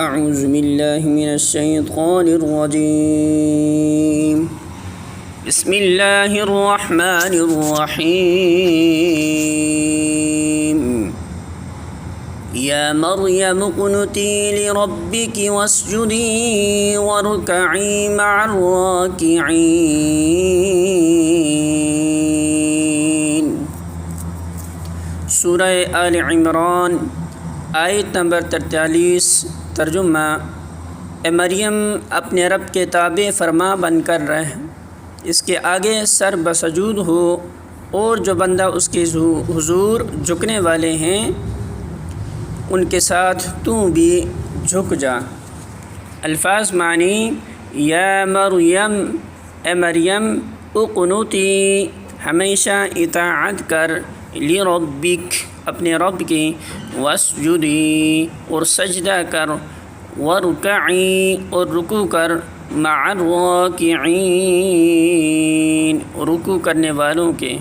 اعوذ باللہ من الشیطان الرجیم بسم اللہ الرحمن الرحیم یا مریم اقنتی لربک واسجدی وارکعی مع الراکعین۔ سورہ آل عمران آیت نمبر 43۔ ترجمہ: اے مریم اپنے رب کے تابع فرما بن کر رہ، اس کے آگے سر بسجود ہو، اور جو بندہ اس کے حضور جھکنے والے ہیں ان کے ساتھ تو بھی جھک جا۔ الفاظ معنی: یا مریم، اے مریم، اقنتی، ہمیشہ اطاعت کر، لربک، اپنے رب کی، واسجدی، اور سجدہ کر، وارکعی، اور رکوع کر، مع الراکعین، رکوع کرنے والوں کے۔